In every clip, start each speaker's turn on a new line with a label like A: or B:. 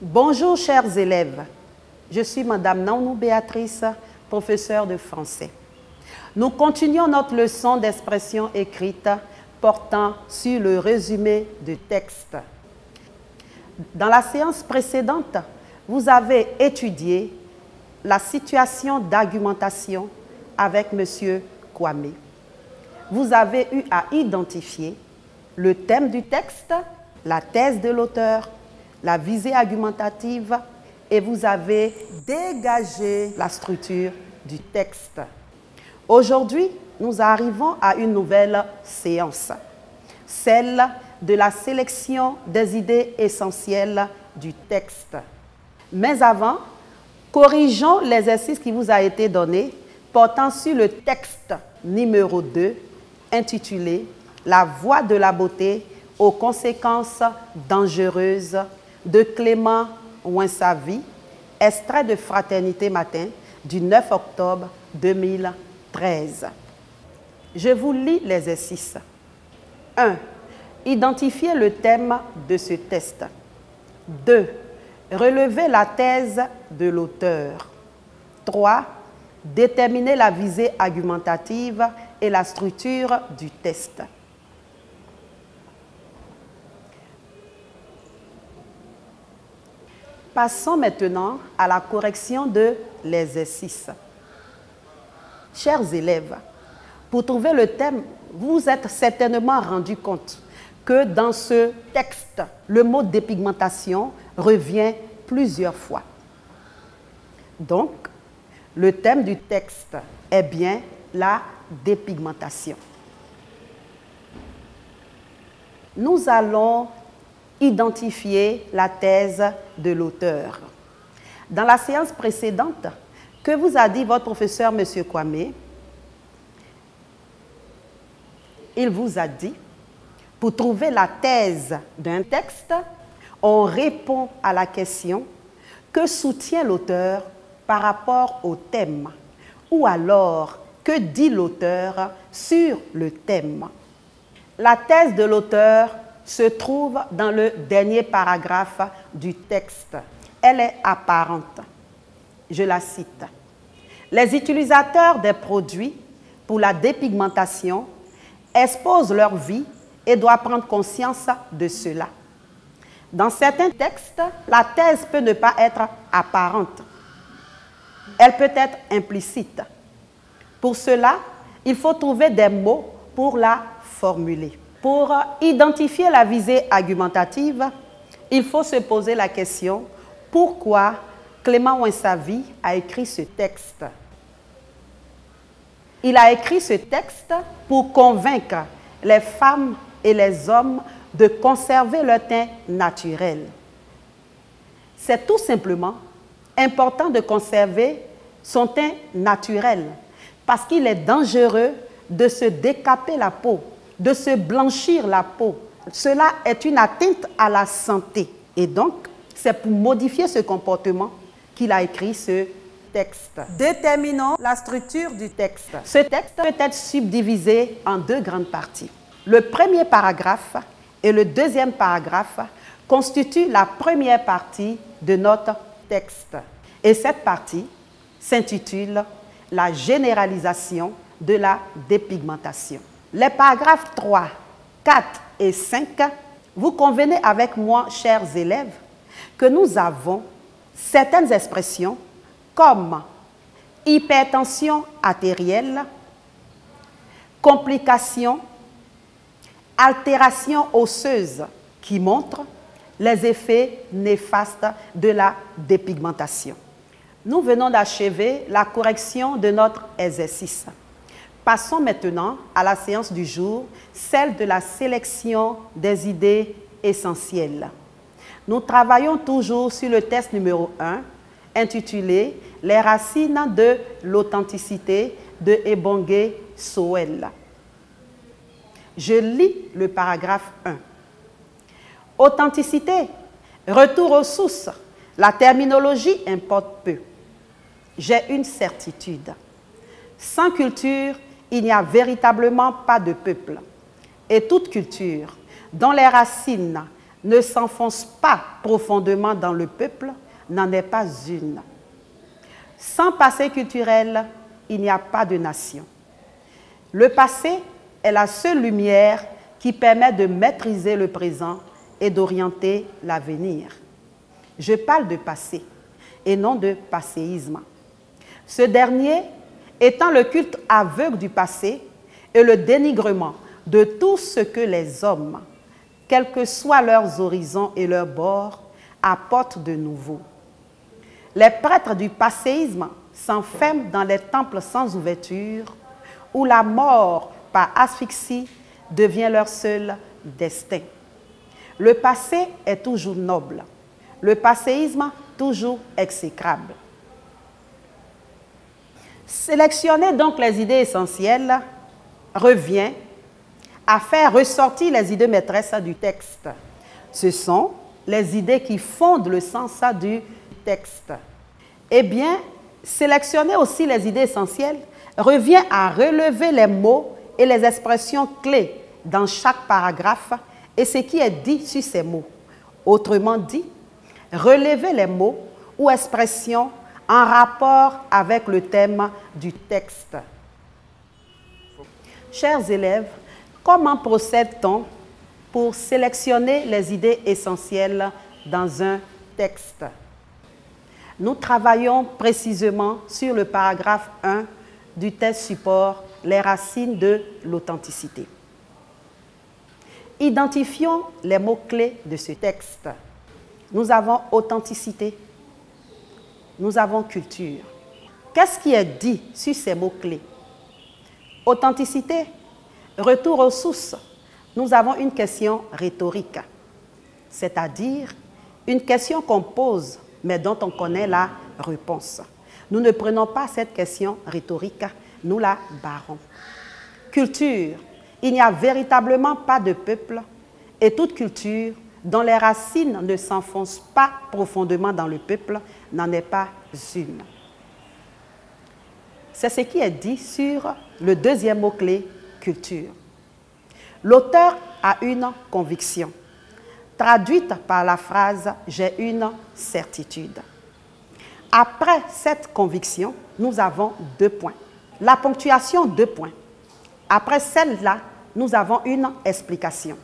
A: Bonjour chers élèves, je suis Madame Naounou Béatrice, professeure de français. Nous continuons notre leçon d'expression écrite portant sur le résumé du texte. Dans la séance précédente, vous avez étudié la situation d'argumentation avec M. Kwame. Vous avez eu à identifier le thème du texte, la thèse de l'auteur, la visée argumentative et vous avez dégagé la structure du texte. Aujourd'hui, nous arrivons à une nouvelle séance, celle de la sélection des idées essentielles du texte. Mais avant, corrigeons l'exercice qui vous a été donné portant sur le texte numéro 2 intitulé « La voie de la beauté aux conséquences dangereuses » de Clément Ouinsavi, extrait de Fraternité Matin du 9 octobre 2013. Je vous lis l'exercice. 1. Identifiez le thème de ce test. 2. Relevez la thèse de l'auteur. 3. Déterminez la visée argumentative et la structure du test. Passons maintenant à la correction de l'exercice. Chers élèves, pour trouver le thème, vous vous êtes certainement rendu compte que dans ce texte, le mot dépigmentation revient plusieurs fois. Donc, le thème du texte est bien la dépigmentation. Nous allons identifier la thèse de l'auteur. Dans la séance précédente, que vous a dit votre professeur, M. Kwame? Il vous a dit, pour trouver la thèse d'un texte, on répond à la question que soutient l'auteur par rapport au thème, ou alors que dit l'auteur sur le thème. La thèse de l'auteur se trouve dans le dernier paragraphe du texte. Elle est apparente. Je la cite. Les utilisateurs des produits pour la dépigmentation exposent leur vie et doivent prendre conscience de cela. Dans certains textes, la thèse peut ne pas être apparente. Elle peut être implicite. Pour cela, il faut trouver des mots pour la formuler. Pour identifier la visée argumentative, il faut se poser la question « Pourquoi Clément Ouinsavi a écrit ce texte ?» Il a écrit ce texte pour convaincre les femmes et les hommes de conserver leur teint naturel. C'est tout simplement important de conserver son teint naturel parce qu'il est dangereux de se décaper la peau, de se blanchir la peau. Cela est une atteinte à la santé. Et donc, c'est pour modifier ce comportement qu'il a écrit ce texte. Déterminons la structure du texte. Ce texte peut être subdivisé en deux grandes parties. Le premier paragraphe et le deuxième paragraphe constituent la première partie de notre texte. Et cette partie s'intitule « La généralisation de la dépigmentation ». Les paragraphes 3, 4 et 5, vous convenez avec moi, chers élèves, que nous avons certaines expressions comme hypertension artérielle, complications, altération osseuse qui montrent les effets néfastes de la dépigmentation. Nous venons d'achever la correction de notre exercice. Passons maintenant à la séance du jour, celle de la sélection des idées essentielles. Nous travaillons toujours sur le test numéro 1, intitulé « Les racines de l'authenticité » de Ebonge Sowell. Je lis le paragraphe 1. Authenticité, retour aux sources. La terminologie importe peu. J'ai une certitude. Sans culture, il n'y a véritablement pas de peuple. Et toute culture, dont les racines ne s'enfonce pas profondément dans le peuple n'en est pas une. Sans passé culturel, il n'y a pas de nation. Le passé est la seule lumière qui permet de maîtriser le présent et d'orienter l'avenir. Je parle de passé et non de passéisme. Ce dernier étant le culte aveugle du passé et le dénigrement de tout ce que les hommes, quels que soient leurs horizons et leurs bords, apportent de nouveau. Les prêtres du passéisme s'enferment dans les temples sans ouverture, où la mort par asphyxie devient leur seul destin. Le passé est toujours noble, le passéisme toujours exécrable. Sélectionner donc les idées essentielles revient à faire ressortir les idées maîtresses du texte. Ce sont les idées qui fondent le sens du texte. Eh bien, sélectionner aussi les idées essentielles revient à relever les mots et les expressions clés dans chaque paragraphe et ce qui est dit sur ces mots. Autrement dit, relever les mots ou expressions en rapport avec le thème du texte. Chers élèves, comment procède-t-on pour sélectionner les idées essentielles dans un texte? Nous travaillons précisément sur le paragraphe 1 du test support « Les racines de l'authenticité ». Identifions les mots-clés de ce texte. Nous avons authenticité, nous avons culture. Qu'est-ce qui est dit sur ces mots-clés? Authenticité, retour aux sources. Nous avons une question rhétorique, c'est-à-dire une question qu'on pose, mais dont on connaît la réponse. Nous ne prenons pas cette question rhétorique, nous la barrons. Culture, il n'y a véritablement pas de peuple et toute culture dont les racines ne s'enfoncent pas profondément dans le peuple n'en est pas une. C'est ce qui est dit sur le deuxième mot-clé, culture. L'auteur a une conviction, traduite par la phrase « j'ai une certitude ». Après cette conviction, nous avons 2 points. La ponctuation, 2 points. Après celle-là, nous avons une explication.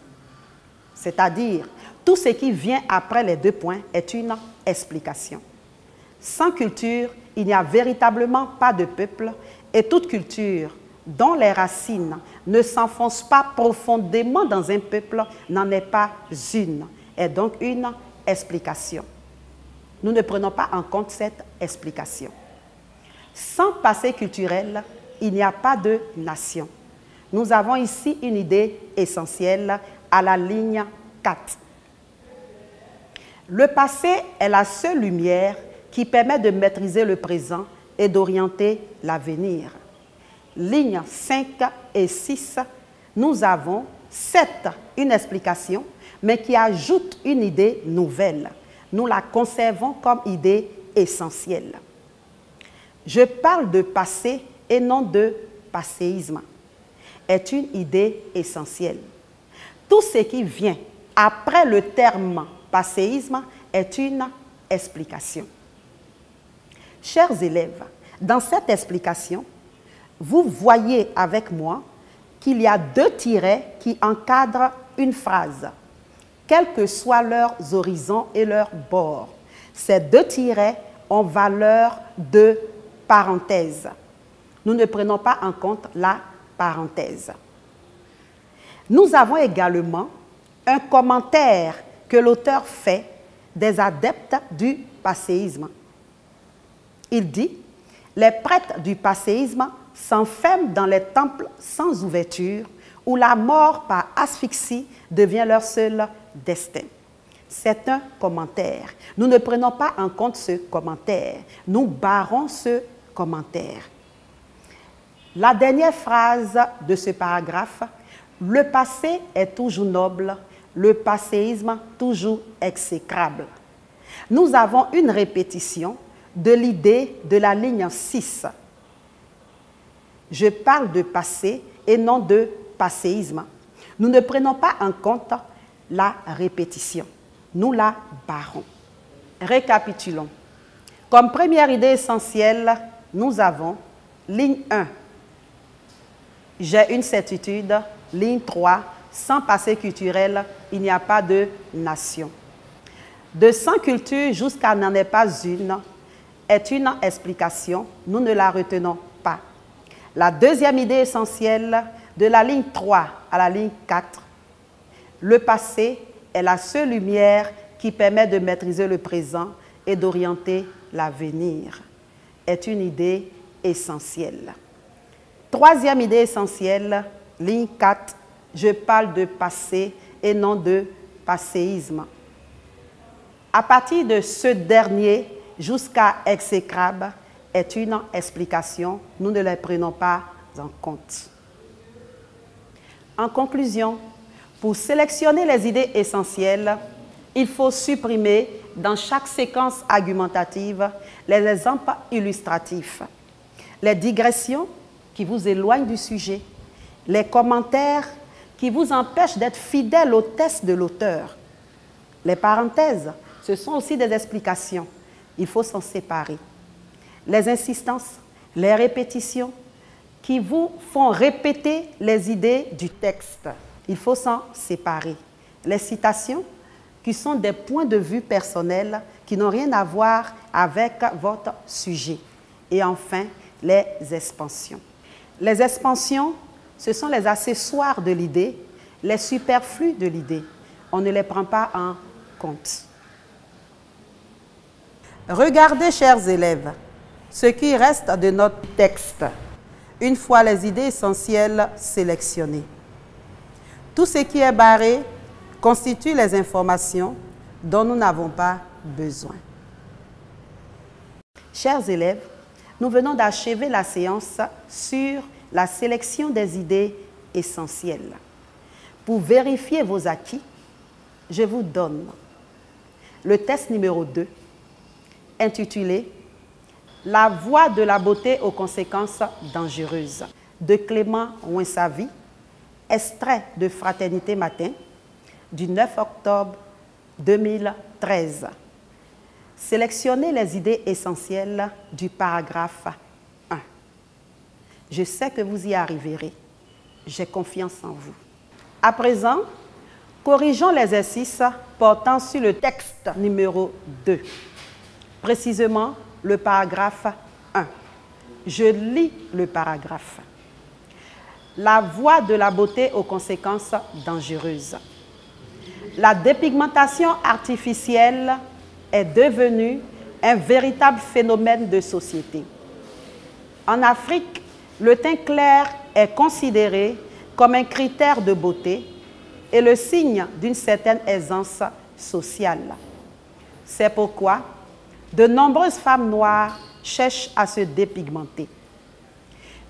A: C'est-à-dire, tout ce qui vient après les 2 points est une explication. Sans culture, il n'y a véritablement pas de peuple et toute culture dont les racines ne s'enfoncent pas profondément dans un peuple n'en est pas une, est donc une explication. Nous ne prenons pas en compte cette explication. Sans passé culturel, il n'y a pas de nation. Nous avons ici une idée essentielle à la ligne 4. Le passé est la seule lumière qui permet de maîtriser le présent et d'orienter l'avenir. Lignes 5 et 6, nous avons 7, une explication, mais qui ajoute une idée nouvelle. Nous la conservons comme idée essentielle. Je parle de passé et non de passéisme. Est une idée essentielle. Tout ce qui vient après le terme passéisme est une explication. Chers élèves, dans cette explication, vous voyez avec moi qu'il y a 2 tirets qui encadrent une phrase, quels que soient leurs horizons et leurs bords. Ces 2 tirets ont valeur de parenthèse. Nous ne prenons pas en compte la parenthèse. Nous avons également un commentaire que l'auteur fait des adeptes du passéisme. Il dit « Les prêtres du passéisme s'enferment dans les temples sans ouverture où la mort par asphyxie devient leur seul destin. » C'est un commentaire. Nous ne prenons pas en compte ce commentaire. Nous barrons ce commentaire. La dernière phrase de ce paragraphe, « Le passé est toujours noble, le passéisme toujours exécrable. » Nous avons une répétition de l'idée de la ligne 6. Je parle de passé et non de passéisme. Nous ne prenons pas en compte la répétition. Nous la barrons. Récapitulons. Comme première idée essentielle, nous avons ligne 1. J'ai une certitude. Ligne 3. Sans passé culturel, il n'y a pas de nation. De sans culture jusqu'à n'en est pas une est une explication. Nous ne la retenons pas. La deuxième idée essentielle, de la ligne 3 à la ligne 4, le passé est la seule lumière qui permet de maîtriser le présent et d'orienter l'avenir, est une idée essentielle. Troisième idée essentielle, ligne 4, je parle de passé et non de passéisme. À partir de ce dernier jusqu'à exécrable est une explication, nous ne les prenons pas en compte. En conclusion, pour sélectionner les idées essentielles, il faut supprimer dans chaque séquence argumentative les exemples illustratifs, les digressions qui vous éloignent du sujet, les commentaires qui vous empêchent d'être fidèle au texte de l'auteur. Les parenthèses, ce sont aussi des explications. Il faut s'en séparer. Les insistances, les répétitions qui vous font répéter les idées du texte. Il faut s'en séparer. Les citations qui sont des points de vue personnels qui n'ont rien à voir avec votre sujet. Et enfin, les expansions. Les expansions, ce sont les accessoires de l'idée, les superflus de l'idée. On ne les prend pas en compte. Regardez, chers élèves, ce qui reste de notre texte, une fois les idées essentielles sélectionnées. Tout ce qui est barré constitue les informations dont nous n'avons pas besoin. Chers élèves, nous venons d'achever la séance sur la sélection des idées essentielles. Pour vérifier vos acquis, je vous donne le test numéro 2, intitulé « La voie de la beauté aux conséquences dangereuses » de Clément Ouinsavi, extrait de Fraternité Matin du 9 octobre 2013. Sélectionnez les idées essentielles du paragraphe 1. Je sais que vous y arriverez. J'ai confiance en vous. À présent, corrigeons l'exercice portant sur le texte numéro 2. Précisément, le paragraphe 1. Je lis le paragraphe. La voie de la beauté aux conséquences dangereuses. La dépigmentation artificielle est devenue un véritable phénomène de société. En Afrique, le teint clair est considéré comme un critère de beauté et le signe d'une certaine aisance sociale. C'est pourquoi de nombreuses femmes noires cherchent à se dépigmenter.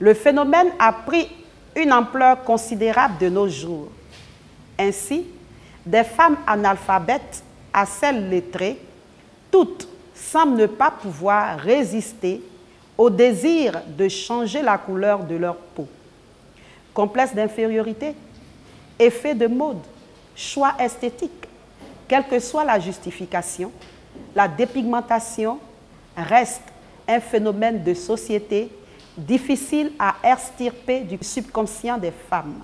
A: Le phénomène a pris une ampleur considérable de nos jours. Ainsi, des femmes analphabètes à celles lettrées, toutes semblent ne pas pouvoir résister au désir de changer la couleur de leur peau. Complexe d'infériorité, effet de mode, choix esthétique, quelle que soit la justification, la dépigmentation reste un phénomène de société difficile à extirper du subconscient des femmes.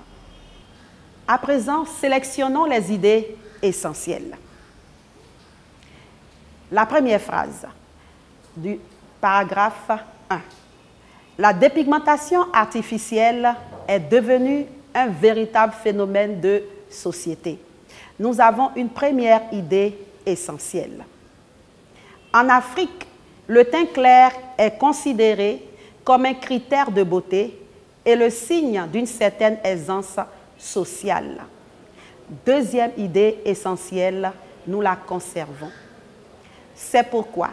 A: À présent, sélectionnons les idées essentielles. La première phrase du paragraphe 1. La dépigmentation artificielle est devenue un véritable phénomène de société. Nous avons une première idée essentielle. En Afrique, le teint clair est considéré comme un critère de beauté et le signe d'une certaine aisance sociale. Deuxième idée essentielle, nous la conservons. C'est pourquoi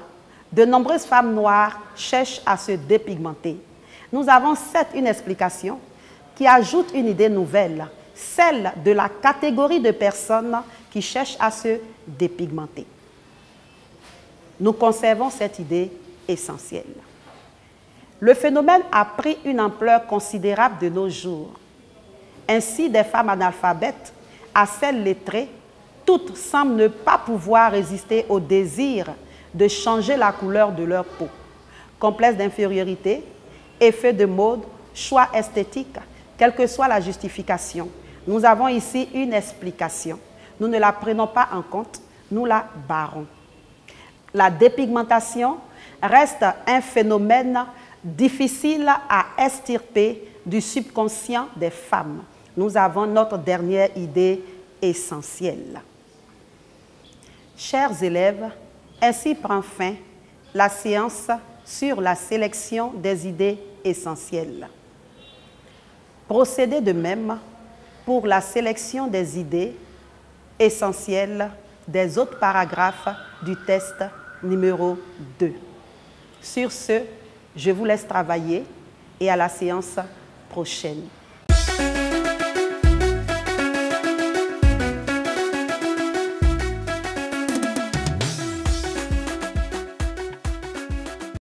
A: de nombreuses femmes noires cherchent à se dépigmenter. Nous avons certes une explication qui ajoute une idée nouvelle, celle de la catégorie de personnes qui cherchent à se dépigmenter. Nous conservons cette idée essentielle. Le phénomène a pris une ampleur considérable de nos jours. Ainsi, des femmes analphabètes à celles lettrées, toutes semblent ne pas pouvoir résister au désir de changer la couleur de leur peau. Complexe d'infériorité, effet de mode, choix esthétique, quelle que soit la justification. Nous avons ici une explication. Nous ne la prenons pas en compte, nous la barrons. La dépigmentation reste un phénomène difficile à extirper du subconscient des femmes. Nous avons notre dernière idée essentielle. Chers élèves, ainsi prend fin la séance sur la sélection des idées essentielles. Procédez de même pour la sélection des idées essentielles des autres paragraphes du test numéro 2. Sur ce, je vous laisse travailler et à la séance prochaine.